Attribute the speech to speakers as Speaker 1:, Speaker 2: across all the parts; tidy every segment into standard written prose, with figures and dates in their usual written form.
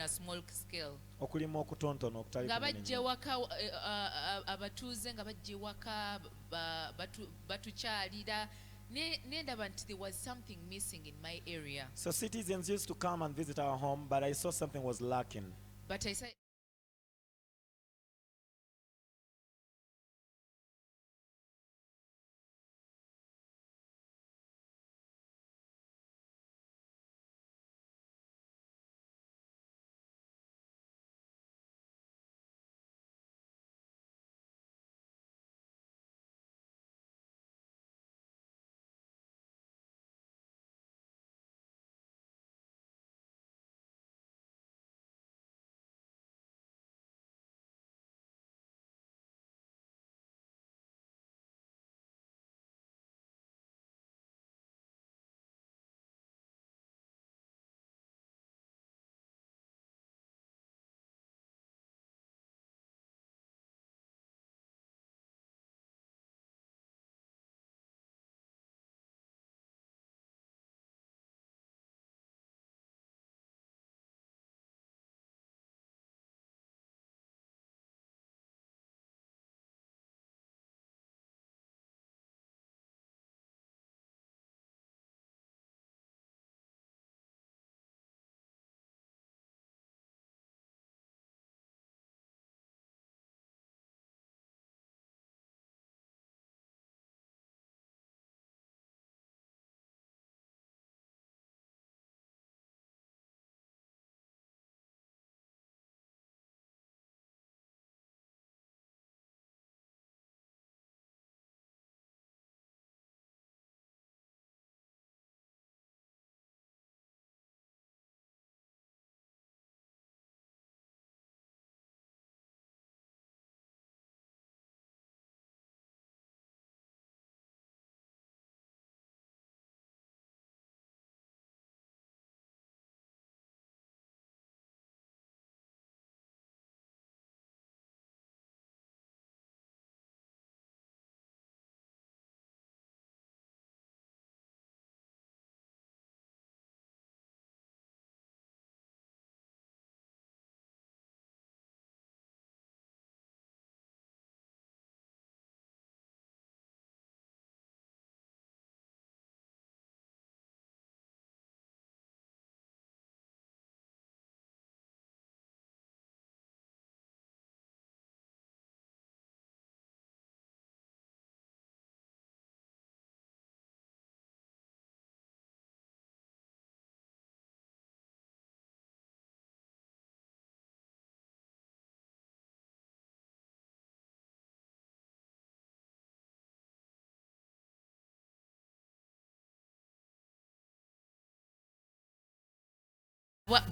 Speaker 1: a small scale.
Speaker 2: Okulima okutontono okutali
Speaker 1: Nga
Speaker 2: kunene
Speaker 1: bajja
Speaker 2: nnyo.
Speaker 1: waka abatuuze nga bajja waka batukyalira nendaba nti there was something missing in my area.
Speaker 2: So citizens used to come and visit our home, but I saw something was lacking.
Speaker 1: But I said,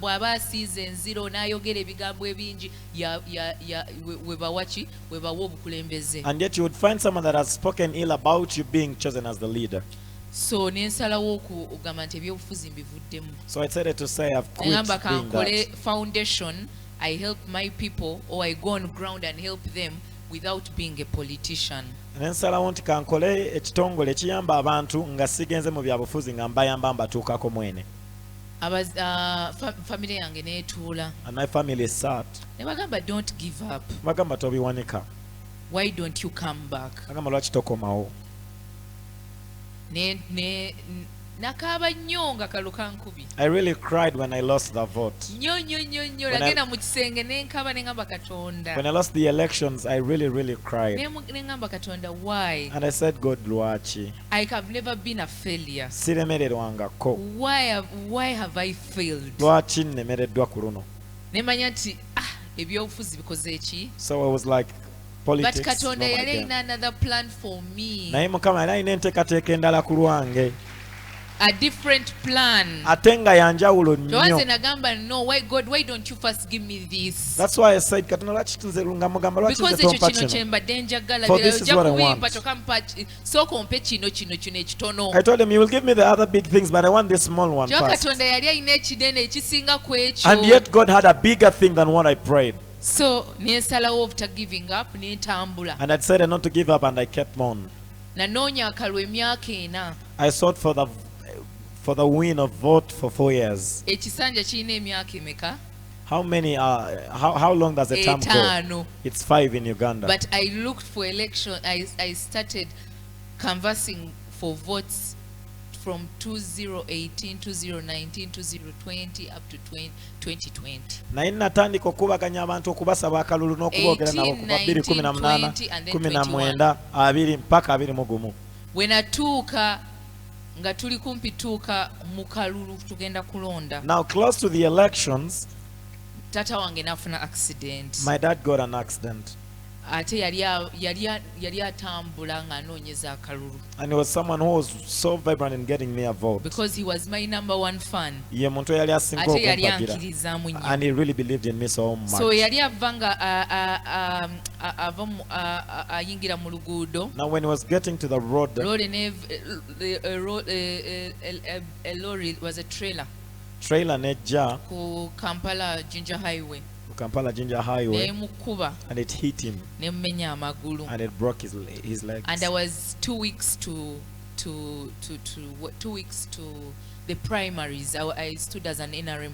Speaker 1: bw'aba season 0 n'ayogera ebigambo ebingi webawa obukulembeze.
Speaker 2: And yet you would find someone that has spoken ill about you being chosen as the leader.
Speaker 1: So nensalawo okugamba nti ebyobufuzi mbivuddemu.
Speaker 2: So I decided to say I've quit
Speaker 1: Ngamba
Speaker 2: being
Speaker 1: kankole
Speaker 2: that.
Speaker 1: foundation, I help my people, or I go on ground and help them without being a politician.
Speaker 2: Nensalawo nti kankole ekitongole ekiyamba abantu nga sigenze mu byabufuzi nga mbayamba mbatuukako mwene.
Speaker 1: Family yange netuula.
Speaker 2: And my family is sat.
Speaker 1: Ne bagamba don't give up.
Speaker 2: Bagamba tobiwanika.
Speaker 1: Why don't you come back?
Speaker 2: Bagamba lwaki tokomawo.
Speaker 1: Nakaaba nnyo nga kalukankubi.
Speaker 2: I really cried when I lost the vote.
Speaker 1: Nnyo nagenda mu kisenge nenkaba nengamba Katonda.
Speaker 2: When I lost the elections, I really cried.
Speaker 1: Nengamba Katonda, why?
Speaker 2: And I said, God, lwaki?
Speaker 1: I have never been a failure.
Speaker 2: Siremererwangako.
Speaker 1: Why have I failed?
Speaker 2: Lwaki nnemereddwa ku luno?
Speaker 1: Nemanya nti ebyobufuzi bikoze eki?
Speaker 2: So I was like, politics.
Speaker 1: But Katonda yali alina another plan for me.
Speaker 2: Naye Mukama yali alina enteekateeka endala ku lwange.
Speaker 1: A different plan.
Speaker 2: Ate nga yanjawulo nnyo.
Speaker 1: Nagamba, no, why God, why don't you first give me this?
Speaker 2: That's why I said, Katonda lwaki nze nga mugamba lwaki nze tompa kino? For this is what I want. I told him, you will give me the other big things, but I want this small one first. And yet God had a bigger thing than what I prayed.
Speaker 1: So nensalawo obutagiving up nentambula.
Speaker 2: And I decided not to give up, and I kept on.
Speaker 1: Nanoonya akalwa emyaka 4.
Speaker 2: I sought for the win of vote for 4 years.
Speaker 1: Ekisanja kirina emyaka emeka?
Speaker 2: How many how long does a term go?
Speaker 1: etaano.
Speaker 2: It's 5 in Uganda.
Speaker 1: But I looked for election. I started canvassing for votes from 2018, 2019, 2020 up to 2020.
Speaker 2: naye natandika okubaganya abantu okubasaba akalulu n'okuboogera nabo kuva 2018 19 20 mpaka 21.
Speaker 1: Bwe natuuka nga tuli kumpi tuuka mu kalulu tugenda kulonda,
Speaker 2: Now close to the elections,
Speaker 1: taata wange n'afuna accident.
Speaker 2: my dad got an accident,
Speaker 1: Ate yali atambula ng'anoonyeza akalulu,
Speaker 2: and he was someone who was so vibrant in getting me a vote.
Speaker 1: because he was my number one fan.
Speaker 2: Ye muntu eyali asinga
Speaker 1: Ate yali
Speaker 2: okumpagira,
Speaker 1: ankirizaamu nnyo.
Speaker 2: and he really believed in me so much.
Speaker 1: So yali ava nga ayingira mu luguudo,
Speaker 2: Now when he was getting to the road,
Speaker 1: lorry a lorry was a trailer
Speaker 2: trailer nejja
Speaker 1: ku Kampala Jinja Highway,
Speaker 2: ku Kampala Jinja Highway,
Speaker 1: nemukuba
Speaker 2: and it hit him
Speaker 1: nemumenya amagulu,
Speaker 2: and it broke his legs.
Speaker 1: and I was 2 weeks to the primaries. I stood as an interim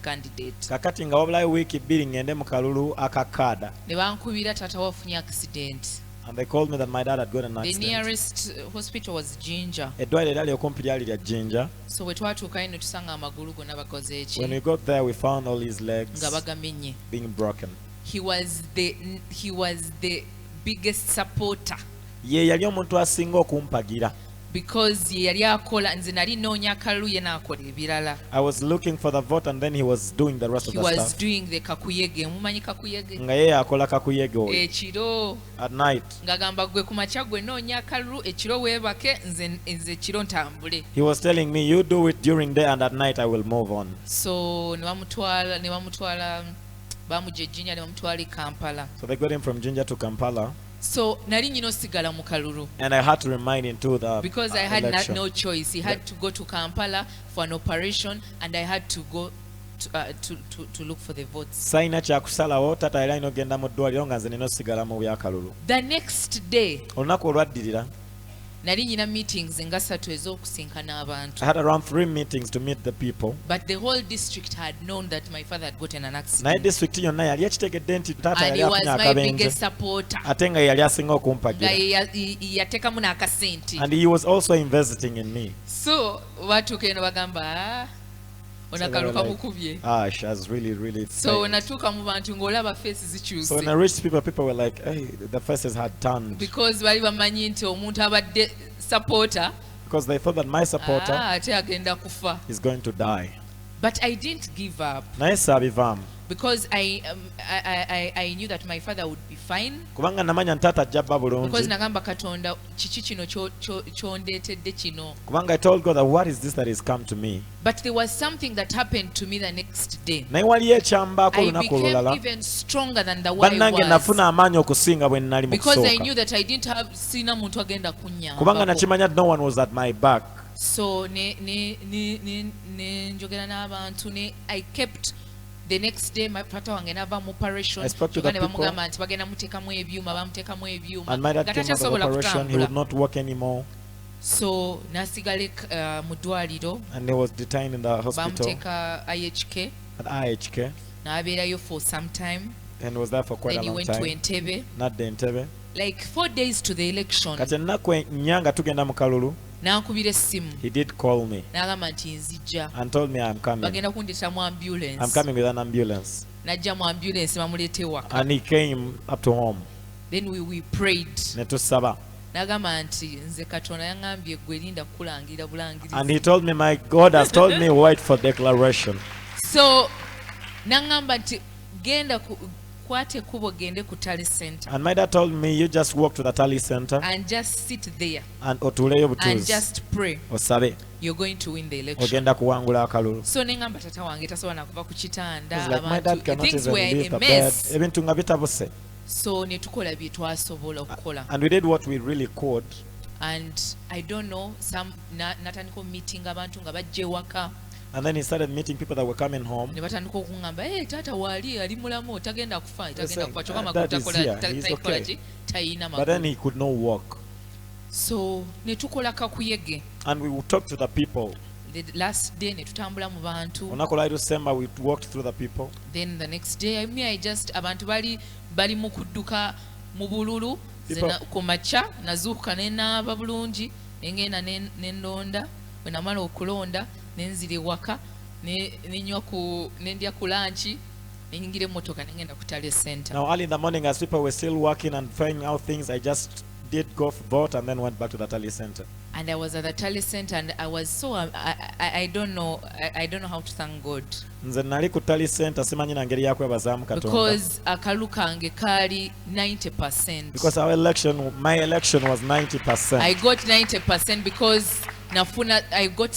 Speaker 1: candidate.
Speaker 2: kakati nga wabulayo wiiki 2 ngende mu kalulu akakada,
Speaker 1: Ne bankubira taata wafunye accident.
Speaker 2: and they called me that my dad had got an
Speaker 1: The
Speaker 2: accident.
Speaker 1: nearest hospital was Jinja.
Speaker 2: Eddwaliro eryali okumpi lyali lya Jinja.
Speaker 1: So we twatuukayo ne tusanga amagulu gonna bakoze
Speaker 2: When we
Speaker 1: eki
Speaker 2: got there, we found all his legs
Speaker 1: nga bagamenye.
Speaker 2: being broken.
Speaker 1: He was the biggest supporter,
Speaker 2: Ye yali omuntu asinga okumpagira.
Speaker 1: because ye yali akola, nze nali noonya akalulu ye n'akola ebirala.
Speaker 2: I was looking for the vote, and then he was doing the rest
Speaker 1: He
Speaker 2: of the
Speaker 1: was
Speaker 2: stuff.
Speaker 1: doing the kakuyege. Mumanyi kakuyege?
Speaker 2: Nga ye akola kakuyege oyo.
Speaker 1: Ekiro
Speaker 2: At night,
Speaker 1: ng'agamba gwe ku makya gwe noonya akalulu, ekiro weebake, nze ekiro ntambule.
Speaker 2: he was telling me, you do it during day, and at night I will move on.
Speaker 1: So ne bamutwala bamugya ejjinya ne bamutwala e Kampala.
Speaker 2: So they got him from Jinja to Kampala,
Speaker 1: So nali nyina osigala mu kalulu,
Speaker 2: and I had to remind him to the
Speaker 1: because I had
Speaker 2: election.
Speaker 1: no choice. He had to go to Kampala for an operation, and I had to go to look for the votes.
Speaker 2: Sayina kyakusalawo, taata yali alina okugenda mu ddwaliro nga nze nina osigala mu byakalulu.
Speaker 1: The next day
Speaker 2: Olunaku olwaddirira,
Speaker 1: nali nyina meetings nga 3 ez'okusinkana
Speaker 2: I
Speaker 1: abantu,
Speaker 2: had around 3 meetings to meet the people.
Speaker 1: but the whole district had known that my father had gotten an
Speaker 2: Naye
Speaker 1: accident,
Speaker 2: district yonna yali ekitegedde nti taata
Speaker 1: and
Speaker 2: yali
Speaker 1: he was
Speaker 2: afunye
Speaker 1: my
Speaker 2: akabenje,
Speaker 1: biggest supporter,
Speaker 2: ate nga ye yali asinga
Speaker 1: nga
Speaker 2: okumpagira.
Speaker 1: yateekamu n'akasente.
Speaker 2: And he was also investing in me.
Speaker 1: So batuuka eno bagamba
Speaker 2: So they were
Speaker 1: onakaluka
Speaker 2: like,
Speaker 1: mukubye.
Speaker 2: she has really
Speaker 1: So
Speaker 2: failed.
Speaker 1: natuuka mu bantu ng'olaba face
Speaker 2: So when I
Speaker 1: zikyuse,
Speaker 2: reached people were like, hey, the faces had turned.
Speaker 1: because bali bamanyi nti omuntu abadde supporter
Speaker 2: Because they thought that my supporter
Speaker 1: ate agenda kufa.
Speaker 2: is going to die.
Speaker 1: But I didn't give up,
Speaker 2: Naye saabivaamu.
Speaker 1: because I knew that my father would be fine,
Speaker 2: Kubanga namanya ntaata ajja bba
Speaker 1: because
Speaker 2: bulungi.
Speaker 1: nagamba Katonda kiki kino kyondeetedde kino.
Speaker 2: Kubanga I told God that what is this that has come to me?
Speaker 1: But there was something that happened to me the next day.
Speaker 2: Naye waliyo ekyambaako
Speaker 1: I
Speaker 2: olunaku
Speaker 1: became
Speaker 2: olulala.
Speaker 1: even stronger than the way I
Speaker 2: Bannange
Speaker 1: was,
Speaker 2: nafuna amaanyi okusinga bwe nnali mu
Speaker 1: because I
Speaker 2: kusooka.
Speaker 1: knew that I didn't have sina muntu agenda
Speaker 2: Kubanga
Speaker 1: kunnyamba.
Speaker 2: nakimanya no one was at my back.
Speaker 1: So ne njogera n'abantu, ne I kept the next day my pata wange nava mu operation.
Speaker 2: I spoke to
Speaker 1: Kyokka
Speaker 2: the
Speaker 1: ne
Speaker 2: people.
Speaker 1: bamugamba nti bagenda muteekamu ebyuma, bamuteekamu ebyuma
Speaker 2: And my dad
Speaker 1: nga
Speaker 2: came out of
Speaker 1: takyasobola
Speaker 2: operation. He would
Speaker 1: kutambula.
Speaker 2: not work anymore.
Speaker 1: So n'asigala mu ddwaliro,
Speaker 2: And he was detained in the hospital
Speaker 1: bamuteeka IHK,
Speaker 2: at IHK.
Speaker 1: n'abeerayo for some time.
Speaker 2: And was there for quite
Speaker 1: Then
Speaker 2: a
Speaker 1: he
Speaker 2: long
Speaker 1: went to
Speaker 2: time.
Speaker 1: Entebbe.
Speaker 2: Nadda Entebbe.
Speaker 1: Like 4 days to the election,
Speaker 2: Kati ennaku ennya nga tugenda mu kalulu,
Speaker 1: n'ankubira essimu
Speaker 2: he did call me
Speaker 1: n'agamba nti nzijja,
Speaker 2: and told me I'm coming.
Speaker 1: bagenda kundeeta mu
Speaker 2: I'm
Speaker 1: ambulance.
Speaker 2: coming with an ambulance.
Speaker 1: Najja mu ambulance bamuleeta ewaka.
Speaker 2: And he came up to home.
Speaker 1: Then we prayed.
Speaker 2: Ne tusaba.
Speaker 1: N'agamba nti nze Katonda yaŋŋambye ggwe linda kukulangirira bulangirizi.
Speaker 2: And he told me, my God has told me wait for declaration.
Speaker 1: So n'aŋŋamba nti genda kwate ekkubo gende ku Tally Center
Speaker 2: And my dad told me, you just walk to the Tally Center
Speaker 1: and just sit there
Speaker 2: and otuuleyo
Speaker 1: and
Speaker 2: butuuzi.
Speaker 1: just pray.
Speaker 2: Osabe.
Speaker 1: You're going to win the election.
Speaker 2: Ogenda kuwangula akalulu.
Speaker 1: So ne ŋŋamba tata wange tasobola na kuva ku kitanda,
Speaker 2: It's like my dad cannot
Speaker 1: things
Speaker 2: even
Speaker 1: were
Speaker 2: leave
Speaker 1: a
Speaker 2: the bed.
Speaker 1: mess.
Speaker 2: Ebintu nga bitabuse.
Speaker 1: So ne tukola bye twasobola okukola.
Speaker 2: And we did what we really could.
Speaker 1: And I don't know, natandika meeting abantu nga bajja ewaka,
Speaker 2: And then he started meeting people that were coming home.
Speaker 1: ne batandika okuŋŋamba, taata waali ali mulamu, tagenda kufa,
Speaker 2: They
Speaker 1: tagenda
Speaker 2: said,
Speaker 1: kufa, kyokka
Speaker 2: "Dad is here,
Speaker 1: amagulu
Speaker 2: he's
Speaker 1: takola
Speaker 2: okay."
Speaker 1: ki, tayina
Speaker 2: But then
Speaker 1: magulu.
Speaker 2: he could not walk.
Speaker 1: So ne tukola kakuyege
Speaker 2: And we would talk to the people.
Speaker 1: the last day ne tutambula mu bantu.
Speaker 2: olunaku lwali lusemba we walked through the people.
Speaker 1: Then the next day I just abantu bali mu kudduka mu bululu ku makya nazuukuka ne naaba bulungi ne ngenda ne ndonda bwe namala okulonda ne nzira ewaka ne ndya ku lanchi ne nyingira emmotoka ne ngenda ku Tale Center.
Speaker 2: Now early in the morning as people were still working and finding out things, I just did go for boat and then went back to the Tale Center.
Speaker 1: And I was at the Tale Center and I was so I don't know how to thank God.
Speaker 2: Nze nali ku Tale Center simanyi na ngeri yakwebazaamu Katonda.
Speaker 1: Because akalu kange kali 90%.
Speaker 2: Because my election was 90%.
Speaker 1: I got 90% because I got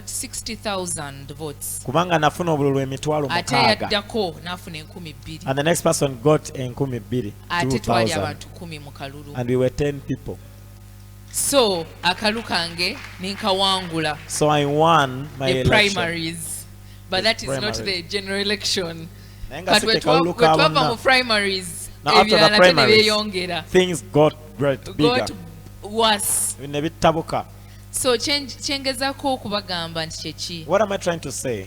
Speaker 1: 60,000 votes.
Speaker 2: Kubanga nafuna obululu emitwalo
Speaker 1: ate yaddako nafuna 2,000.
Speaker 2: And the next person got 2,000.
Speaker 1: Ate twali abantu 10 mu kalulu.
Speaker 2: And we were 10 people.
Speaker 1: So akalu kange ninkawangula.
Speaker 2: So I won my election.
Speaker 1: Primaries. But that is not the general election.
Speaker 2: But
Speaker 1: we twava mu primaries.
Speaker 2: Now after the primaries, things got bigger.
Speaker 1: Got worse.
Speaker 2: Nebitabuka.
Speaker 1: So kyengezako okubagamba nti kyeki.
Speaker 2: What am I trying to say?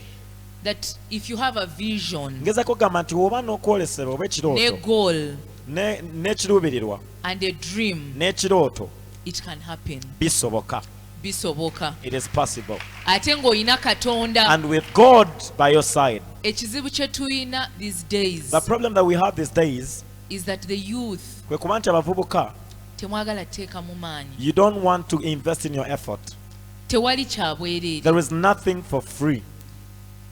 Speaker 1: That if you have a vision,
Speaker 2: ngezako gamba nti oba n'okwolesebwa oba ekirooto
Speaker 1: ne goal,
Speaker 2: n'ekiruubirirwa
Speaker 1: and a dream,
Speaker 2: n'ekirooto,
Speaker 1: it can happen.
Speaker 2: bisoboka.
Speaker 1: It
Speaker 2: is possible.
Speaker 1: Ate ng'olina Katonda.
Speaker 2: And with God by your side.
Speaker 1: Ekizibu kye tulina these days.
Speaker 2: The problem that we have these days
Speaker 1: is that the youth
Speaker 2: kwe kuba nti abavubuka
Speaker 1: temwagala teeka mu maanyi.
Speaker 2: You don't want to invest in your effort.
Speaker 1: Tewali kya bwereere.
Speaker 2: There is nothing for free.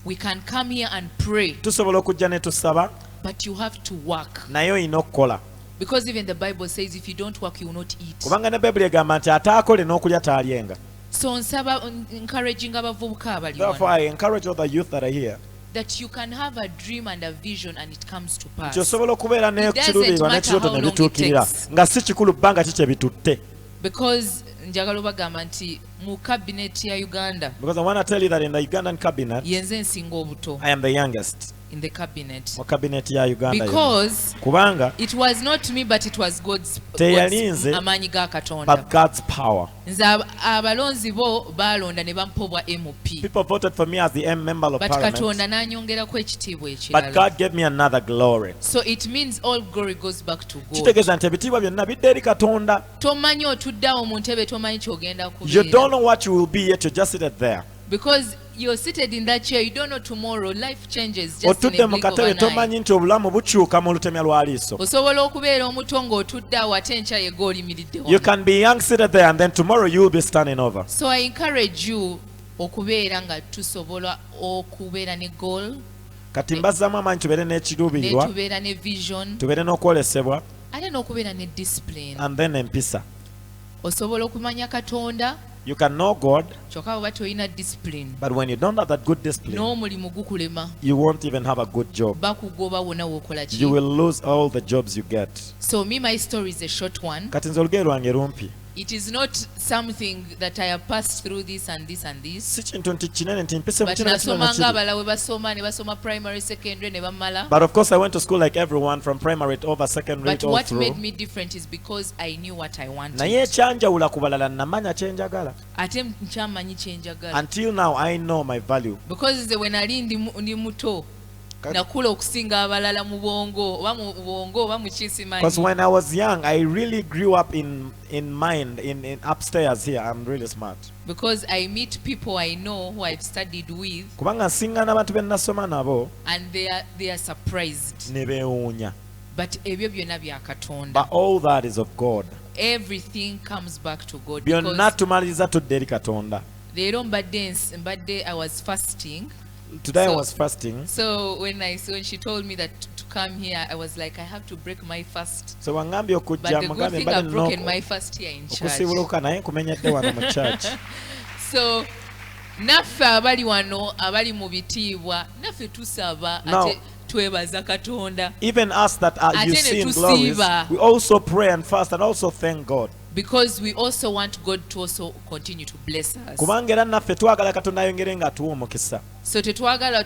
Speaker 1: We can come here and pray.
Speaker 2: Tusobola okujja ne tusaba.
Speaker 1: But you have to work.
Speaker 2: Naye olina okukola.
Speaker 1: Because even the Bible says if you don't work you will not eat.
Speaker 2: Kubanga ne Bible egamba nti ataakole n'okulya taalyenga.
Speaker 1: So nsaba encouraging abavubuka abali wano.
Speaker 2: Therefore I encourage all the youth that are here.
Speaker 1: That you can have a dream and a vision and it comes to pass.
Speaker 2: Osobola okubeera n'ekiruubirirwa n'ekirooto ne bituukirira nga si kikulu bbanga ki kye bitutte.
Speaker 1: Because njagala obagamba nti mu cabinet ya Uganda.
Speaker 2: Because I want to tell you that in the Ugandan cabinet,
Speaker 1: yenze nsinga obuto.
Speaker 2: I am the youngest.
Speaker 1: In the cabinet.
Speaker 2: Mu cabinet ya Uganda.
Speaker 1: Because
Speaker 2: kubanga
Speaker 1: it was not me but it was God's amaanyi ga Katonda.
Speaker 2: But God's power.
Speaker 1: Nze abalonzi bo balonda ne bampobwa MP.
Speaker 2: People voted for me as the member of parliament.
Speaker 1: But Katonda n'anyongerako ekitiibwa ekirala.
Speaker 2: But God gave me another glory.
Speaker 1: So it means all glory goes back to God.
Speaker 2: Kitegeeza nti ebitiibwa byonna bidda eri Katonda.
Speaker 1: Tomanyi otuddawo mu ntebe tomanyi ky'ogenda kubeera.
Speaker 2: You don't know what you will be yet you just sit there.
Speaker 1: Because you're seated in that chair, you don't know tomorrow. Life changes just in a
Speaker 2: otudde mu
Speaker 1: blink of
Speaker 2: katebe
Speaker 1: an eye.
Speaker 2: tomanyi nti obulamu bukyuka mu lutemya lwa liiso.
Speaker 1: Osobola okubeera omuto ng'otudde awo ate enkya yegwe olimiridde wano.
Speaker 2: You can be young seated there and then tomorrow you will be standing over.
Speaker 1: So I encourage you okubeera nga tusobola okubeera ne goal.
Speaker 2: Kati mbazzaamu amaanyi tubeere n'ekiruubirirwa.
Speaker 1: Tubeera ne vision.
Speaker 2: Tubeere n'okwolesebwa.
Speaker 1: Ate n'okubeera ne discipline.
Speaker 2: And then empisa.
Speaker 1: Osobola okumanya Katonda.
Speaker 2: You can know God,
Speaker 1: discipline.
Speaker 2: But when you don't have that good discipline, you won't even have a good job. You will lose all the jobs you get.
Speaker 1: So my story is a short one. It is not something that I have passed through this and this and this.
Speaker 2: But of course I went to school like everyone, from primary to over secondary.
Speaker 1: But what made me different is because I knew what I wanted.
Speaker 2: Until now I know my value.
Speaker 1: Because when I ndi muto, nakula okusinga abalala mu bwongo oba mu kisimanyi.
Speaker 2: Because when I was young, I really grew up in mind, in upstairs here. I'm really smart.
Speaker 1: Because I meet people I know who I've studied with.
Speaker 2: Kubanga nsinga n'abantu be nasoma nabo.
Speaker 1: And they are surprised.
Speaker 2: Ne beewuunya.
Speaker 1: But ebyo byonna bya Katonda.
Speaker 2: But all that is of God.
Speaker 1: Everything comes back to God.
Speaker 2: Byonna tumaliriza tudde eri Katonda.
Speaker 1: Leero mbadde I was fasting.
Speaker 2: Today I was fasting.
Speaker 1: So when she told me that to come here, I was like, I have to break my fast.
Speaker 2: So wangambye okujja
Speaker 1: mugambe but the good thing I've broken my fast here in church.
Speaker 2: Okusibuluka naye nkumenyedde wano mu church.
Speaker 1: So naffe abali wano abali mu bitiibwa naffe tusaba ate twebaza Katonda.
Speaker 2: Even us that are you see in glories, we also pray and fast and also thank God.
Speaker 1: Because we also want God to also continue to bless us.
Speaker 2: kubanga era naffe twagala Katonda ayongere nga atuwa omukisa.
Speaker 1: So tutagala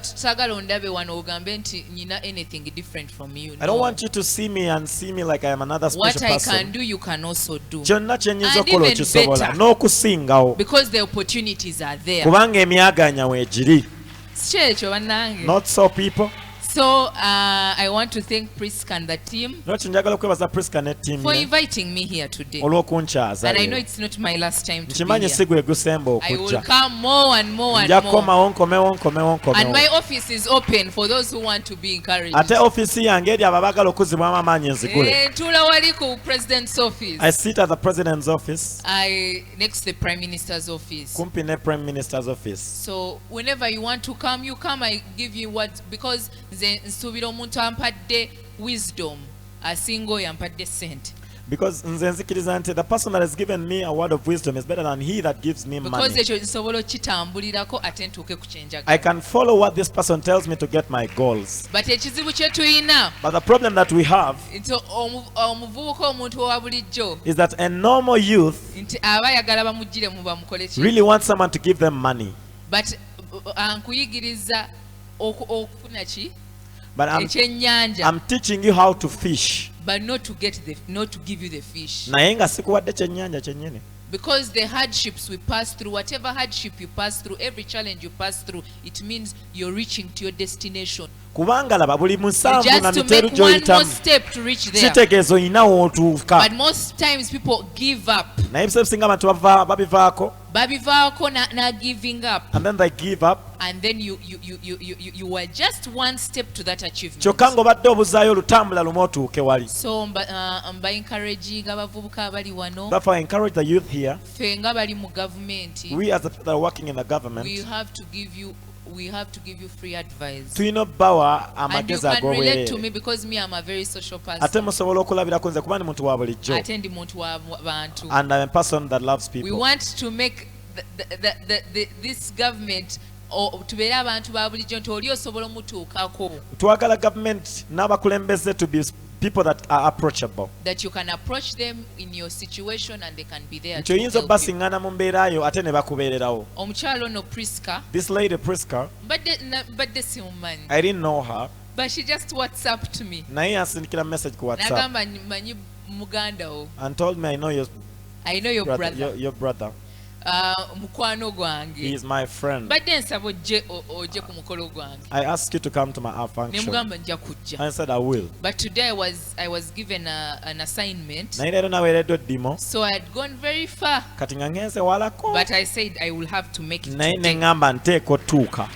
Speaker 1: ondabe wano ogambe nti nina anything different from you.
Speaker 2: I don't want you to see me and see me like I am another special
Speaker 1: What
Speaker 2: person.
Speaker 1: I can do, you can also do.
Speaker 2: Kyonna kye nnyinza
Speaker 1: And
Speaker 2: okukola
Speaker 1: even
Speaker 2: okisobola
Speaker 1: better.
Speaker 2: n'okusingawo
Speaker 1: Because the opportunities are there.
Speaker 2: kubanga emyaganya weegiri.
Speaker 1: Si kyekyo bannange.
Speaker 2: Not so people.
Speaker 1: So I want to thank Priska and the team
Speaker 2: Nokyo njagala okwebaza Priska ne ttiimu
Speaker 1: for
Speaker 2: ye
Speaker 1: inviting me here today.
Speaker 2: olw'okunkyaza
Speaker 1: And I know
Speaker 2: leero.
Speaker 1: it's not my last time to be
Speaker 2: Nkimanyi si
Speaker 1: here.
Speaker 2: gwe gusemba
Speaker 1: I will
Speaker 2: okujja.
Speaker 1: come more and more and
Speaker 2: Nja
Speaker 1: more.
Speaker 2: kukomawo nkomewo nkomewo
Speaker 1: And my
Speaker 2: nkomewo.
Speaker 1: office is open for those who want to be encouraged.
Speaker 2: Ate ofiisi yange eri abaagala okuzibwamu amaanyi enzigule.
Speaker 1: Ntula wali ku president's office.
Speaker 2: I sit at the president's office
Speaker 1: Next to the prime minister's office.
Speaker 2: kumpi ne prime minister's office.
Speaker 1: So whenever you want to come, you come. I give you what, because nze nsuubira omuntu ampadde wisdom asinga oyo ampadde sente.
Speaker 2: Because nze nzikiriza nti the person that has given me a word of wisdom is better than he that gives me
Speaker 1: Because
Speaker 2: money.
Speaker 1: ekyo nsobola okitambulirako ate ntuuke ku kyenjagala.
Speaker 2: I can follow what this person tells me to get my goals.
Speaker 1: But ekizibu kye tulina
Speaker 2: But the problem that we have
Speaker 1: nti omuvubuka omuntu owa bulijjo
Speaker 2: is that a normal youth
Speaker 1: nti aba ayagala bamugiremu bamukole ki.
Speaker 2: really wants someone to give them money.
Speaker 1: But nkuyigiriza okufuna ki
Speaker 2: But
Speaker 1: ekyennyanja,
Speaker 2: I'm teaching you how to fish.
Speaker 1: but not to give you the fish.
Speaker 2: Naye nga sikuwadde kyennyanja kyennyini.
Speaker 1: Because the hardships we pass through, whatever hardship you pass through, every challenge you pass through, it means you're reaching to your destination.
Speaker 2: Kubanga laba buli musanvu na
Speaker 1: Just to
Speaker 2: miteru
Speaker 1: make one more
Speaker 2: gy'oyitamu
Speaker 1: step to reach there.
Speaker 2: kitegeeza oyina w'otuuka.
Speaker 1: But most times people give up.
Speaker 2: Naye ebiseera ebisinga abantu babivaako
Speaker 1: Babivaako na giving up.
Speaker 2: and then they give up.
Speaker 1: And then you were just one step to that achievement.
Speaker 2: Kyokka ng'obadde obuzaayo olutambula lumu otuuke wali.
Speaker 1: So mba encouraging abavubuka abali wano,
Speaker 2: Therefore, I encourage the youth here.
Speaker 1: ffe nga bali mu gavumenti,
Speaker 2: We as the people that are working in the government,
Speaker 1: we have to give you free advice.
Speaker 2: tulina obbawa
Speaker 1: And you
Speaker 2: amagezi
Speaker 1: can relate to
Speaker 2: ag'obwereere.
Speaker 1: me because me, I'm a very social
Speaker 2: Ate
Speaker 1: person.
Speaker 2: musobola okulabirako nze kuba ndi muntu wa bulijjo.
Speaker 1: Ate ndi muntu wa bantu.
Speaker 2: And I'm a person that loves
Speaker 1: We
Speaker 2: people.
Speaker 1: want to make this government tubeere abantu ba bulijjo nti oli osobola omutuukako,
Speaker 2: Twagala government n'abakulembeze to be people that are approachable.
Speaker 1: that you can approach them in your situation and they can be there
Speaker 2: Nti
Speaker 1: to
Speaker 2: oyinza
Speaker 1: help you.
Speaker 2: obbasiŋŋaana mu mbeerayo ate ne bakubeererawo.
Speaker 1: Omukyalo ono Priska,
Speaker 2: This lady Priska,
Speaker 1: badde simumanyi,
Speaker 2: I didn't know her.
Speaker 1: but she just WhatsApped to me.
Speaker 2: Naye yansindikira message ku WhatsApp
Speaker 1: Nagamba manyi muganda wo,
Speaker 2: and told me I know your
Speaker 1: I know your brother.
Speaker 2: your brother.
Speaker 1: Mukwano
Speaker 2: He
Speaker 1: gwange.
Speaker 2: is my friend.
Speaker 1: Badde nsaba ojje ku mukolo gwange.
Speaker 2: I asked you to come to our
Speaker 1: Ne
Speaker 2: function.
Speaker 1: mugamba nja kujja.
Speaker 2: I said I will.
Speaker 1: But today I was given an assignment.
Speaker 2: Naye leero naweereddwa eddimo.
Speaker 1: So I had gone very far.
Speaker 2: Kati nga ngenze walako.
Speaker 1: But I said I will have to make it
Speaker 2: Naye ne
Speaker 1: today.
Speaker 2: ŋŋamba nteeka otuuka.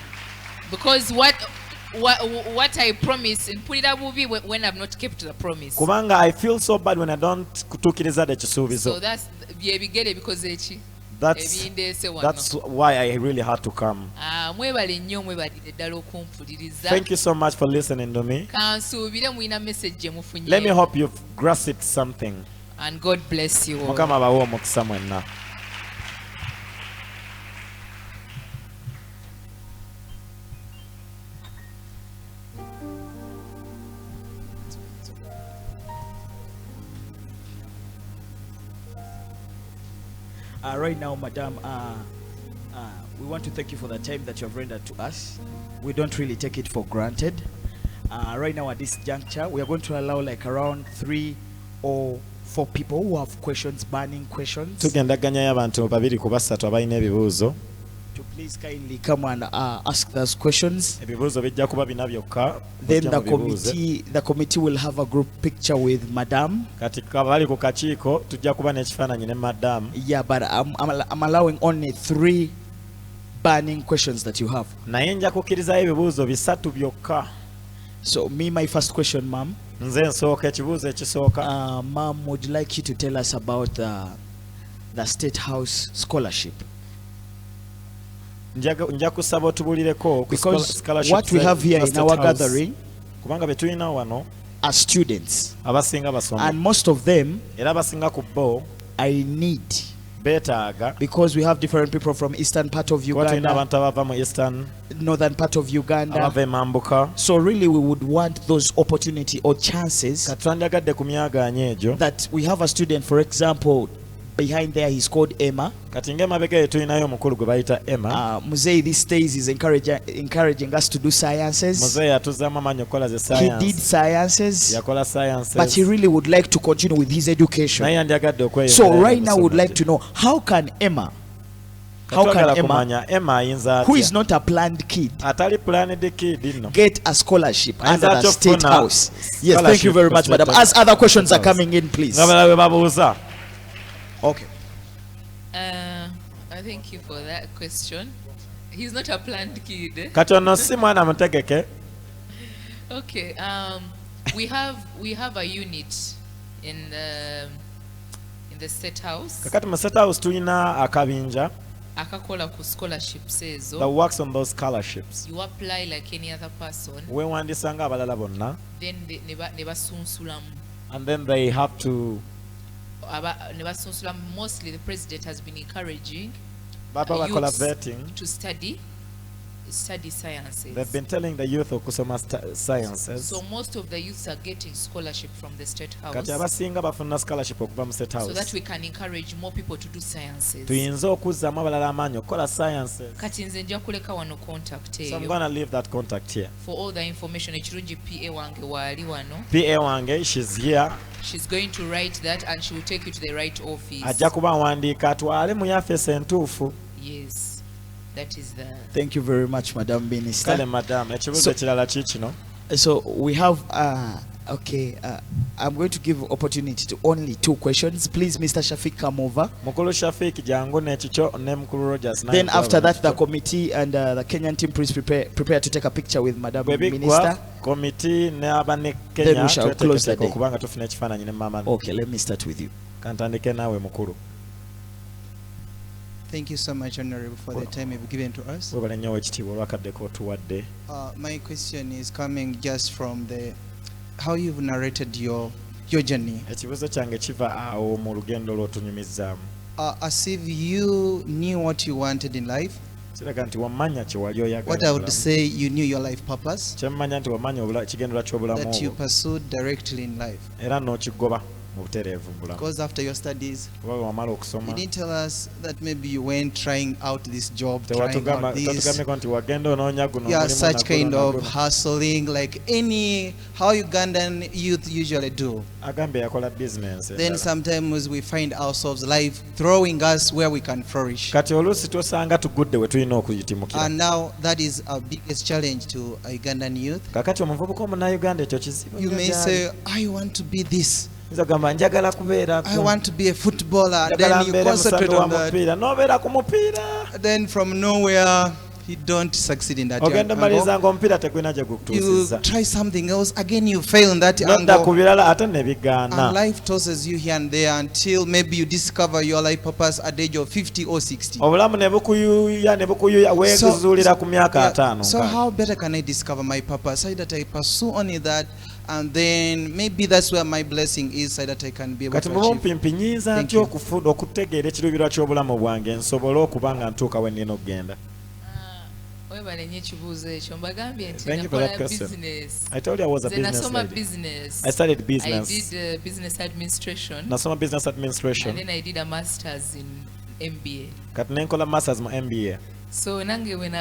Speaker 1: Because what I promise, mpulira bubi when I've not kept the promise.
Speaker 2: Kubanga I feel so bad when I don't kutuukiriza
Speaker 1: So
Speaker 2: ekisuubizo.
Speaker 1: that's byebigere because eki
Speaker 2: That's
Speaker 1: ebindeese wano.
Speaker 2: that's why I really had to come.
Speaker 1: Mwebale nnyo mwebalire ddala okumpuliriza.
Speaker 2: Thank you so much for listening to me.
Speaker 1: Kansuubire mulina message gye mufunye.
Speaker 2: Let me hope you've grasped something.
Speaker 1: And God bless you all.
Speaker 2: Mukama abawe omukisa mwenna.
Speaker 3: Right now, Madam, we want to thank you for the time that you have rendered to us. We don't really take it for granted. Right now, at this juncture, we are going to allow like around 3 or 4 people who have questions, burning questions,
Speaker 2: Tugendaganyayo abantu babiri ku basatu abalina ebibuuzo.
Speaker 3: to please kindly come and ask those questions.
Speaker 2: Ebibuuzo bijja kuba bina byokka.
Speaker 3: Then
Speaker 2: mujja mubibuuze.
Speaker 3: the committee will have a group picture with Madam.
Speaker 2: Kati kabali ku kakiiko tujja kuba n'ekifaananyi ne madam.
Speaker 3: Yeah, but I'm allowing only 3 burning questions that you have.
Speaker 2: Naye nja kukkirizayo ebibuuzo bisatu byokka.
Speaker 3: So my first question, ma'am.
Speaker 2: Nze nsooka ekibuuzo ekisooka.
Speaker 3: Ma'am, would you like you to tell us about the State House scholarship?
Speaker 2: Nja kusaba otubulireko ku
Speaker 3: Because
Speaker 2: scholarship
Speaker 3: what we have here in
Speaker 2: State
Speaker 3: our
Speaker 2: House.
Speaker 3: gathering
Speaker 2: Kubanga be tulina wano
Speaker 3: are students,
Speaker 2: abasinga basoma.
Speaker 3: and most of them
Speaker 2: Era abasinga ku bo
Speaker 3: I need,
Speaker 2: beetaaga.
Speaker 3: because we have different people from eastern part of
Speaker 2: Kuba tulina
Speaker 3: Uganda,
Speaker 2: abantu abava mu Eastern,
Speaker 3: northern part of Uganda.
Speaker 2: abava emambuka.
Speaker 3: So really we would want those opportunity or chances
Speaker 2: Kati twandiyagadde ku myagaanya egyo.
Speaker 3: that we have a student, for example, behind there, he's called Emma.
Speaker 2: Kati ng'emabega ye tulinayo omukulu gwe bayita Emma.
Speaker 3: Muzei these days is encouraging us to do sciences.
Speaker 2: Muzei atuzzamu amaanyi okukola ze
Speaker 3: He
Speaker 2: science.
Speaker 3: did sciences,
Speaker 2: Yakola sciences.
Speaker 3: but he really would like to continue with his education.
Speaker 2: Naye yandiyagadde okweyongera
Speaker 3: So right now,
Speaker 2: mu
Speaker 3: would
Speaker 2: kusoma
Speaker 3: like
Speaker 2: kye.
Speaker 3: to know how can Emma,
Speaker 2: Twagala kumanya Emma ayinza
Speaker 3: who
Speaker 2: atya?
Speaker 3: is not a planned kid,
Speaker 2: Atali planned kid nno.
Speaker 3: get a scholarship
Speaker 2: Ayinza
Speaker 3: under the
Speaker 2: atya
Speaker 3: State
Speaker 2: okufuna
Speaker 3: House? Yes, thank you very much,
Speaker 2: scholarship
Speaker 3: madam. As other questions are coming in, please.
Speaker 2: Ngabala we babuuza.
Speaker 3: Okay.
Speaker 1: I thank you for that question. He's not a planned kid.
Speaker 2: Kati ono si mwana mutegeke.
Speaker 1: Okay. We have a unit in the State House.
Speaker 2: Kakati mu State House tulina akabinja
Speaker 1: Akakola ku scholarships
Speaker 2: that
Speaker 1: ezo.
Speaker 2: works on those scholarships.
Speaker 1: You apply like any other person.
Speaker 2: Weewandiisa ng'abalala bonna,
Speaker 1: Then ne basunsulamu.
Speaker 2: and then they have to
Speaker 1: Ne basunsulamu. Mostly the president has been encouraging
Speaker 2: baba bakola
Speaker 1: youths
Speaker 2: vetting.
Speaker 1: to study sciences.
Speaker 2: They've been telling the youth okusoma sciences.
Speaker 1: So most of the youths are getting scholarship from the State House,
Speaker 2: Kati abasinga bafuna scholarship okuva mu State
Speaker 1: so that
Speaker 2: House.
Speaker 1: we can encourage more people to do sciences.
Speaker 2: Tuyinza okuzzaamu abalala amaanyi okukola sciences.
Speaker 1: Kati nze nja kuleka wano contact
Speaker 2: So I'm
Speaker 1: eyo
Speaker 2: gonna leave that contact here.
Speaker 1: for all the information. Ekirungi PA wange waali wano.
Speaker 2: PA wange, she's here.
Speaker 1: She's going to write that and she will take you to the right office.
Speaker 2: Ajja kuba awandiika atwale mu yafeesi entuufu.
Speaker 1: Yes, that is the.
Speaker 3: Thank you very much, Madam Minister.
Speaker 2: Kale madam, ekibuuzo ekirala kikino.
Speaker 3: So we have, I'm going to give opportunity to only 2 questions. Please, Mr. Shafiq, come over.
Speaker 2: Mukulu Shafiq jangu n'ekikyo ne Mukulu Rogers.
Speaker 3: Then after that, the committee and the Kenyan team, please prepare to take a picture with Madam Minister.
Speaker 2: Committee ne abane
Speaker 3: Then
Speaker 2: Kenya
Speaker 3: we shall close the day.
Speaker 2: okubanga tufuna ekifaananyi ne mama.
Speaker 3: Okay, let me start with you.
Speaker 2: Kantandike naawe mukulu.
Speaker 4: Thank you so much, Honorable, for the time you've given to us.
Speaker 2: Webale nnyo ekitiibwa olwakaddeko otuwadde.
Speaker 4: My question is coming just from how you've narrated your journey.
Speaker 2: Ekibuuzo kyange kiva awo mu lugendo lw'otunyumizzaamu.
Speaker 4: As if you knew what you wanted in life.
Speaker 2: Kiraga nti wamanya kye wali oyagala.
Speaker 4: What I would say, you knew your life purpose.
Speaker 2: Kyemmanya nti wamanya ekigendera ky'obulamu
Speaker 4: That you
Speaker 2: obwo
Speaker 4: pursued directly in life.
Speaker 2: era n'okigoba mu butereevu mu bulamu.
Speaker 4: Because after your studies,
Speaker 2: Kuba wamala
Speaker 4: you
Speaker 2: okusoma
Speaker 4: didn't tell us that maybe you went trying out this job, trying out this.
Speaker 2: tatugameko nti wagenda onoonya guno
Speaker 4: Yeah,
Speaker 2: mulimu
Speaker 4: such
Speaker 2: naguno
Speaker 4: kind of
Speaker 2: naguno.
Speaker 4: hustling like how Ugandan youth usually do.
Speaker 2: Agambye yakola business
Speaker 4: Then
Speaker 2: endala.
Speaker 4: sometimes we find ourselves life throwing us where we can flourish.
Speaker 2: Kati oluusi tosanga tugudde we tulina okuyitimukira.
Speaker 4: And now that is our biggest challenge to Ugandan youth.
Speaker 2: Kakati omuvubuka omunnayuganda ekyo kizibu
Speaker 4: You
Speaker 2: nnyo
Speaker 4: may
Speaker 2: gy'ali.
Speaker 4: say, I want to be this.
Speaker 2: Nza kugamba njagala kubeera
Speaker 4: I want to be a footballer. And
Speaker 2: njagala
Speaker 4: then you
Speaker 2: mbeere
Speaker 4: concentrate
Speaker 2: musambi wa
Speaker 4: on that.
Speaker 2: mupiira n'obeera ku mupiira.
Speaker 4: Then from nowhere, you don't succeed in that
Speaker 2: Ogenda
Speaker 4: angle.
Speaker 2: maliriza ng'omupiira tegulina gye
Speaker 4: You
Speaker 2: gukutuusizza.
Speaker 4: try something else. Again, you fail in that
Speaker 2: Nodda ku
Speaker 4: angle.
Speaker 2: birala ate ne
Speaker 4: And
Speaker 2: bigaana.
Speaker 4: life tosses you here and there until maybe you discover your life purpose at the age of 50 or 60.
Speaker 2: Obulamu ne bukuyuuya weeguzuulira ku myaka 5.
Speaker 4: So how better can I discover my purpose so that I pursue only that, and then maybe that's where my blessing is so that I can be able
Speaker 2: Kati
Speaker 4: to
Speaker 2: mu
Speaker 4: achieve.
Speaker 2: bumpimpi nyinza
Speaker 4: Thank
Speaker 2: ntya
Speaker 4: you.
Speaker 2: okutegeera ekiruubirirwa ky'obulamu bwange nsobole okuba nga ntuuka we nnina okugenda.
Speaker 1: Webale nnyo ekibuuzo ekyo mbagambye nti
Speaker 2: Thank you for that
Speaker 1: nakola
Speaker 2: question.
Speaker 1: business.
Speaker 2: I told you I was a
Speaker 1: Nze
Speaker 2: business
Speaker 1: nasoma
Speaker 2: lady.
Speaker 1: business.
Speaker 2: I studied
Speaker 1: I
Speaker 2: business.
Speaker 1: did business administration.
Speaker 2: Nasoma business
Speaker 1: And
Speaker 2: administration.
Speaker 1: then I did a master's in MBA.
Speaker 2: Kati ne nkola masters mu MBA.
Speaker 1: So nange when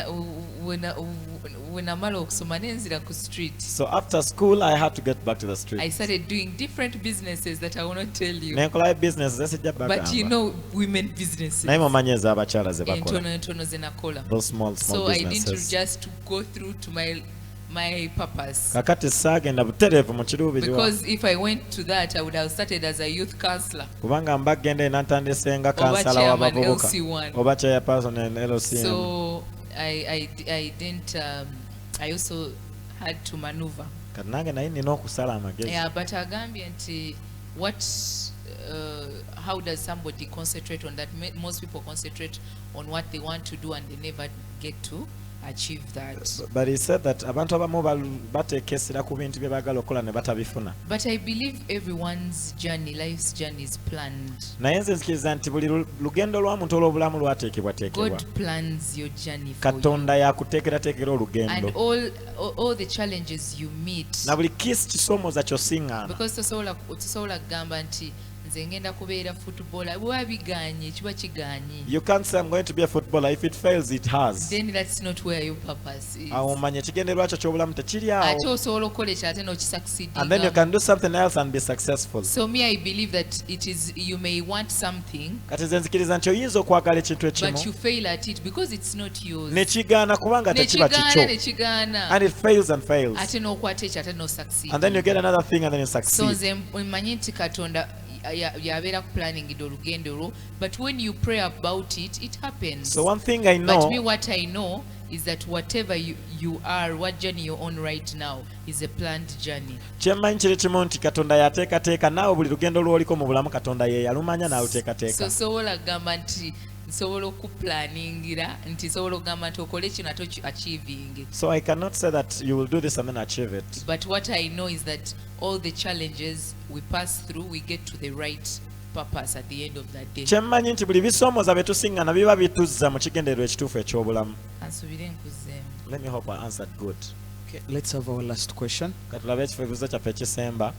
Speaker 1: namala okusoma nenzira ku street.
Speaker 2: So after school I had to get back to the
Speaker 1: I
Speaker 2: street.
Speaker 1: started doing different businesses that I will not tell you.
Speaker 2: Ne nkolayo business zesijja
Speaker 1: But you
Speaker 2: bagamba.
Speaker 1: know women businesses.
Speaker 2: Naye mumanyi ez'abakyala ze bakola.
Speaker 1: Entono entono ze nakola.
Speaker 2: Those small
Speaker 1: So I didn't
Speaker 2: businesses.
Speaker 1: just go through to my purpose.
Speaker 2: Kakati saagenda butereevu mu kiruubirirwa.
Speaker 1: Because if I went to that, I would have started as a youth counselor.
Speaker 2: Kubanga mbagenda nantandise nga
Speaker 1: Oba
Speaker 2: kansala
Speaker 1: chairman
Speaker 2: w'abavubuka.
Speaker 1: LC1.
Speaker 2: Oba chairperson in LCM.
Speaker 1: So I didn't. I also had to maneuver.
Speaker 2: Kati nange naye nina okusala amagezi.
Speaker 1: Yeah, but agambye nti how does somebody concentrate on that? Most people concentrate on what they want to do and they never get to achieve that.
Speaker 2: But he said that abantu abamu bateekesera ku bintu bye baagala okukola ne batabifuna.
Speaker 1: But I believe everyone's journey, life's journey is planned.
Speaker 2: Naye nze nzikiriza nti buli lugendo lwa muntu olw'obulamu lwateekebwateekebwa.
Speaker 1: God plans your journey for you.
Speaker 2: Katonda yakuteekerateekera
Speaker 1: And
Speaker 2: olugendo.
Speaker 1: all the challenges you meet.
Speaker 2: Na buli kisoomooza ky'osiŋŋaana.
Speaker 1: Because tosobola kugamba nti nze ngenda kubeera footballer bwe biganye kiba kiganye.
Speaker 2: You can't say I'm going to be a footballer. If it fails, it has.
Speaker 1: Then that's not where your purpose is.
Speaker 2: Omanye ekigendererwa kyo ky'obulamu tekiri
Speaker 1: Ate
Speaker 2: awo.
Speaker 1: osobola okukola ekyo ate n'okisucceeding.
Speaker 2: And then you can do something else and be successful.
Speaker 1: So me, I believe that it is, you may want something,
Speaker 2: Kati nze nzikiriza nti oyinza okwagala ekintu
Speaker 1: but you
Speaker 2: ekimu
Speaker 1: fail at it because it's not yours.
Speaker 2: ne kigaana kubanga tekiba kikyo.
Speaker 1: Nekigaana.
Speaker 2: And it fails and fails.
Speaker 1: Ate n'okwata ekyo ate n'osucceed.
Speaker 2: And then you get another thing and then you
Speaker 1: So
Speaker 2: succeed.
Speaker 1: nze mmanyi nti Katonda yabeera ku planning olugendo lwo, but when you pray about it, it happens.
Speaker 2: So one thing I
Speaker 1: But me,
Speaker 2: know,
Speaker 1: what I know is that whatever you are, what journey you're on right now, is a planned journey.
Speaker 2: kyemmanyi kiri kimu nti Katonda yateekateeka naawe buli lugendo lw'oliko mu bulamu Katonda ye yalumanya
Speaker 1: So
Speaker 2: n'aluteekateeka.
Speaker 1: sobola kugamba nti nsobola okuplaningira nti nsobola okugamba nti okole kino ate achieving.
Speaker 2: So I cannot say that you will do this and then achieve it.
Speaker 1: But what I know is that all the challenges we pass through, we get to the right purpose at the end of that day.
Speaker 2: Kyemmanyi nti buli bisoomooza bye tusiŋŋana biba bituzza mu kigendererwa ekituufu eky'obulamu.
Speaker 1: Ansubire nkuzeemu.
Speaker 2: Let me hope I answered good.
Speaker 3: Okay, let's have our last question.
Speaker 2: Katulabe ekifuubizo kyaffe ekisemba.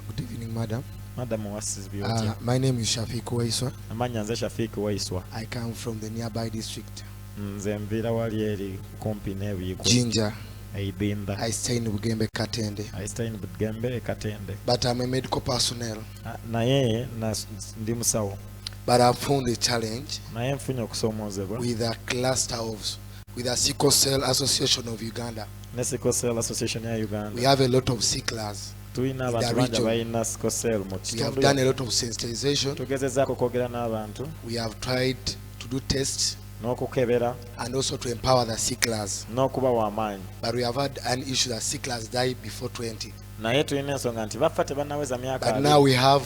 Speaker 5: Good evening, madam.
Speaker 2: Madam Wasizibwe otya?
Speaker 5: My name is Shafiq Waiswa.
Speaker 2: Amannya nze Shafiq Waiswa.
Speaker 5: I come from the nearby district,
Speaker 2: Nze nviira wali eri kumpi n'ebiyigwa.
Speaker 5: Jinja.
Speaker 2: Eibinda.
Speaker 5: I stay in Bugembe Katende,
Speaker 2: I stay in Bugembe Katende.
Speaker 5: but I'm a medical personnel.
Speaker 2: Naye ndi musawo.
Speaker 5: But I found a challenge
Speaker 2: Naye nfunye okusoomoozebwa
Speaker 5: with a sickle cell association of Uganda.
Speaker 2: ne Sickle Cell Association ya
Speaker 5: We
Speaker 2: Uganda.
Speaker 5: have a lot of sicklers.
Speaker 2: Tulina
Speaker 5: in the
Speaker 2: abantu bangi
Speaker 5: region.
Speaker 2: abalina Sickle Cell mu
Speaker 5: We have
Speaker 2: kitundu.
Speaker 5: done a lot of sensitization.
Speaker 2: Tugezezaako kwogera n'abantu
Speaker 5: We have tried to do tests
Speaker 2: n'okukebera
Speaker 5: and also to empower the sicklers.
Speaker 2: n'okubawa amaanyi.
Speaker 5: But we have had an issue that sicklers die before 20.
Speaker 2: Naye tulina ensonga nti bafa tebannaweza myaka
Speaker 5: But
Speaker 2: 20.
Speaker 5: now we have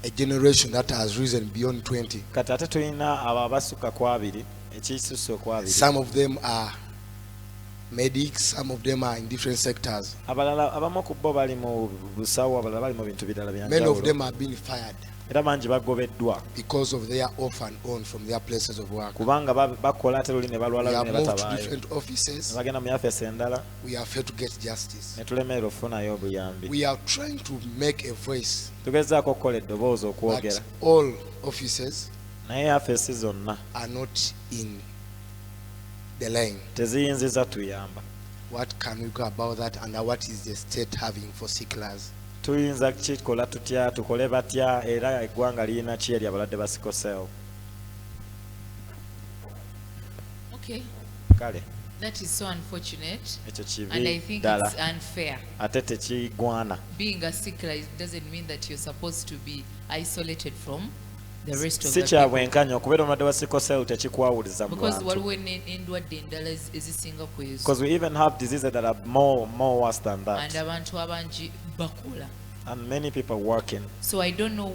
Speaker 5: a generation that has risen beyond 20.
Speaker 2: Kati ate tulina abo abasukka ku 20 ekisusse okwabiri.
Speaker 5: Some of them are medics, some of them are in different sectors.
Speaker 2: Abalala abamu ku bo bali mu busawo, abalala bali mu bintu birala
Speaker 5: Many of
Speaker 2: byanjawulo.
Speaker 5: them are being fired
Speaker 2: Era bangi bagobeddwa
Speaker 5: because of their off and on from their places of work.
Speaker 2: kubanga bakola ate luli ne balwala
Speaker 5: We
Speaker 2: luli
Speaker 5: have
Speaker 2: ne
Speaker 5: moved to
Speaker 2: batabaayo.
Speaker 5: different
Speaker 2: Ne
Speaker 5: offices.
Speaker 2: bagenda mu yafeesi endala
Speaker 5: We have failed to get justice.
Speaker 2: ne tulemerera okufunayo obuyambi.
Speaker 5: We are trying to make a voice,
Speaker 2: Tugezaako okukola eddoboozi okwogera.
Speaker 5: but all offices
Speaker 2: Naye yafeesi zonna
Speaker 5: are not in the line.
Speaker 2: teziyinziza tuyamba.
Speaker 5: What can we go about that, and what is the state having for sicklers?
Speaker 2: Tuyinza kikola tutya, tukole batya, era eggwanga lirina ki eri abalwadde ba Sickle Cell.
Speaker 1: Okay,
Speaker 2: Kale
Speaker 1: that is so unfortunate,
Speaker 2: ekyo
Speaker 1: and I
Speaker 2: kibi
Speaker 1: think
Speaker 2: ddala
Speaker 1: it's unfair.
Speaker 2: ate tekigwana.
Speaker 1: Being a sickler doesn't mean that you're supposed to be isolated from the rest of
Speaker 2: Si
Speaker 1: the
Speaker 2: kya
Speaker 1: people.
Speaker 2: bwenkanya okubeera omulwadde wa Sickle Cell tekikwawuliza mu
Speaker 1: Because
Speaker 2: bantu.
Speaker 1: waliwo endwadde endala ezisinga ku ezo,
Speaker 2: Because we even have diseases that are more worse than
Speaker 1: and
Speaker 2: that.
Speaker 1: abantu abangi bakola.
Speaker 2: And many people working.
Speaker 1: So I don't know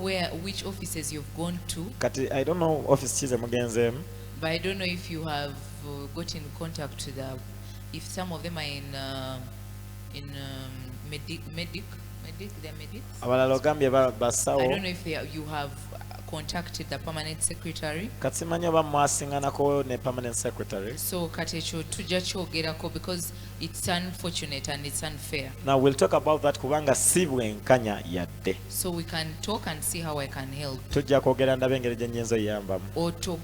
Speaker 1: which offices you've gone to,
Speaker 2: Kati I don't know office ki ze mugenzeemu.
Speaker 1: but I don't know if you have got in contact to if some of them are in medic, they're medics.
Speaker 2: Abalala ogambye
Speaker 1: I
Speaker 2: basawo.
Speaker 1: don't know if you have contacted the permanent secretary.
Speaker 2: Kati simanyi oba mwasiŋŋanako ne permanent secretary.
Speaker 1: So kati ekyo tujja kyogerako because it's unfortunate and it's unfair.
Speaker 2: Now we'll talk about that kubanga si bwenkanya yadde.
Speaker 1: So we can talk and see how I can help,
Speaker 2: Tujja kwogera ndaba engeri gye nnyinza oyambamu.
Speaker 1: or to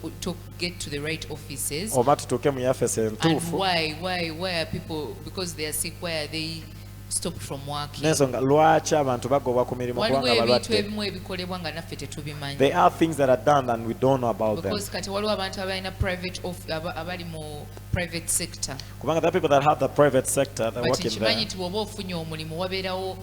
Speaker 1: get to the right offices.
Speaker 2: Oba tutuuke mu yafeesi
Speaker 1: And
Speaker 2: entuufu.
Speaker 1: why are people, because they are sick, why are they stopped from working?
Speaker 2: N'ensonga lwaki abantu bagobwa ku mirimu
Speaker 1: Waliwo
Speaker 2: kubanga
Speaker 1: ebintu
Speaker 2: balwadde.
Speaker 1: ebimu ebikolebwa nga naffe tetubimanyi.
Speaker 2: There are things that are done and we don't know about them.
Speaker 1: Because kati waliwo abantu abalina abali mu private sector.
Speaker 2: Kubanga there are people that have the private sector that
Speaker 1: But
Speaker 2: work in
Speaker 1: nkimanyi
Speaker 2: there.
Speaker 1: nti bw'oba ofunye omulimu wabeerawo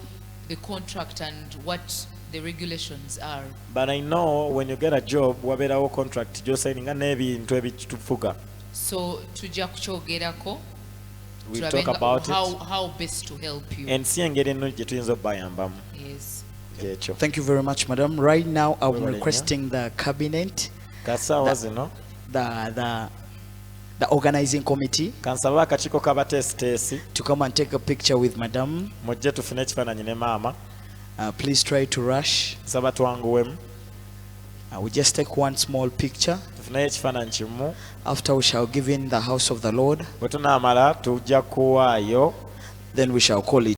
Speaker 1: the contract and what the regulations are.
Speaker 2: But I know when you get a job wabeerawo contract gy'osayinga n'ebintu ebitufuga.
Speaker 1: So tujja kukyogerako.
Speaker 2: We
Speaker 1: tulabe
Speaker 2: talk about
Speaker 1: how best to help you.
Speaker 2: And si engeri ennungi gye tuyinza obbayambamu.
Speaker 1: Yes.
Speaker 2: Ekyo.
Speaker 3: Thank you very much, madam. Right now, I'm
Speaker 2: Well,
Speaker 3: requesting the cabinet,
Speaker 2: Kasaawa zino
Speaker 3: the organizing committee,
Speaker 2: kansabe akakiiko k'abateesiteesi
Speaker 3: to come and take a picture with madam.
Speaker 2: mujje tufune ekifaananyi ne maama.
Speaker 3: Please try to rush.
Speaker 2: Nsaba twanguwemu.
Speaker 3: We just take one small picture.
Speaker 2: Tufuneyo ekifaananyi kimu.
Speaker 3: After we shall give in the house of the Lord,
Speaker 2: Bwe tunaamala tujja kuwaayo
Speaker 3: then we shall call it